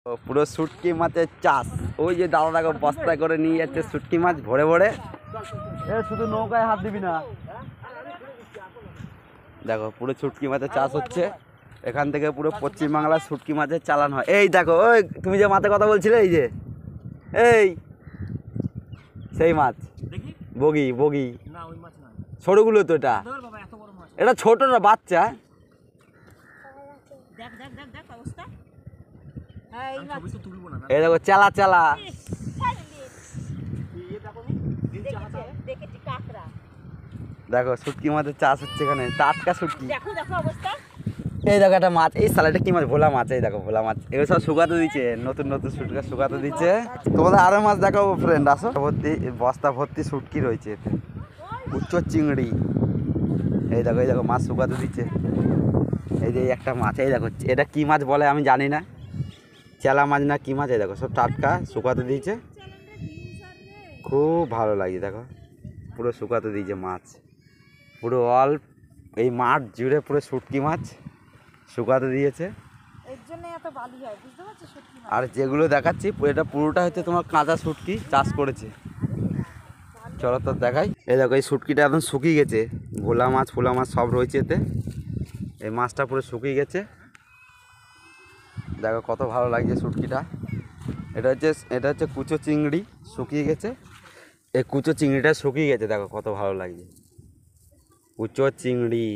পুরো শুটকি মাছের চাষ। ওই যে দাদা দেখো বস্তা করে নিয়ে যাচ্ছে শুটকি মাছ ভরে ভরে। এ শুধু নৌকায় হাত দিবি না, দেখো পুরো শুটকি মাছের চাষ হচ্ছে এখান থেকে। পুরো পশ্চিমবাংলার শুটকি মাছের চালান হয়। এই দেখো, ওই তুমি যে মাছের কথা বলছিলে, এই যে এই সেই মাছ, বগি বগি ছোটগুলো তো। এটা এটা ছোট না, বাচ্চা। এই দেখো চালা চালা। দেখো শুটকি মাছের চাষ হচ্ছে এখানে, টাটকা শুটকি। এই দেখো একটা মাছ, এই সালাটা কি মাছ? ভোলা মাছ। এই দেখো ভোলা মাছ, এগুলো সব শুকাতে দিচ্ছে, নতুন নতুন শুটকা শুকাতে দিচ্ছে। তোমাদের আরো মাছ দেখাবো ফ্রেন্ড, আসো। ভর্তি বস্তা ভর্তি শুটকি রয়েছে এতে, উচ্চ চিংড়ি। এই দেখো, এই দেখো মাছ শুকাতে দিচ্ছে। এই যে একটা মাছ, এই দেখো এটা কি মাছ বলে আমি জানি না, চেলা মাছ না কি মাছ। এই দেখো সব টাটকা শুকাতে দিয়েছে, খুব ভালো লাগে। দেখো পুরো শুকাতে দিয়েছে মাছ, পুরো অল এই মাঠ জুড়ে পুরো শুটকি মাছ শুকাতে দিয়েছে। আর যেগুলো দেখাচ্ছি এটা পুরোটা হচ্ছে তোমার কাঁচা শুটকি চাষ করেছে। চলো তো দেখাই। এই দেখো এই শুটকিটা একদম শুকিয়ে গেছে, ভোলা মাছ ফোলা মাছ সব রয়েছে এতে। এই মাছটা পুরো শুকিয়ে গেছে, দেখো কত ভালো লাগছে শুটকিটা। এটা হচ্ছে কুচো চিংড়ি, শুকিয়ে গেছে। এই কুচো চিংড়িটা শুকিয়ে গেছে, দেখো কত ভালো লাগছে। কুচো চিংড়ি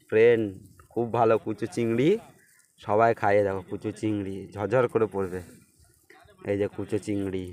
ফ্রেন্ড, খুব ভালো কুচো চিংড়ি, সবাই খাইয়ে। দেখো কুচো চিংড়ি ঝরঝর করে পড়বে। এই যে কুচো চিংড়ি।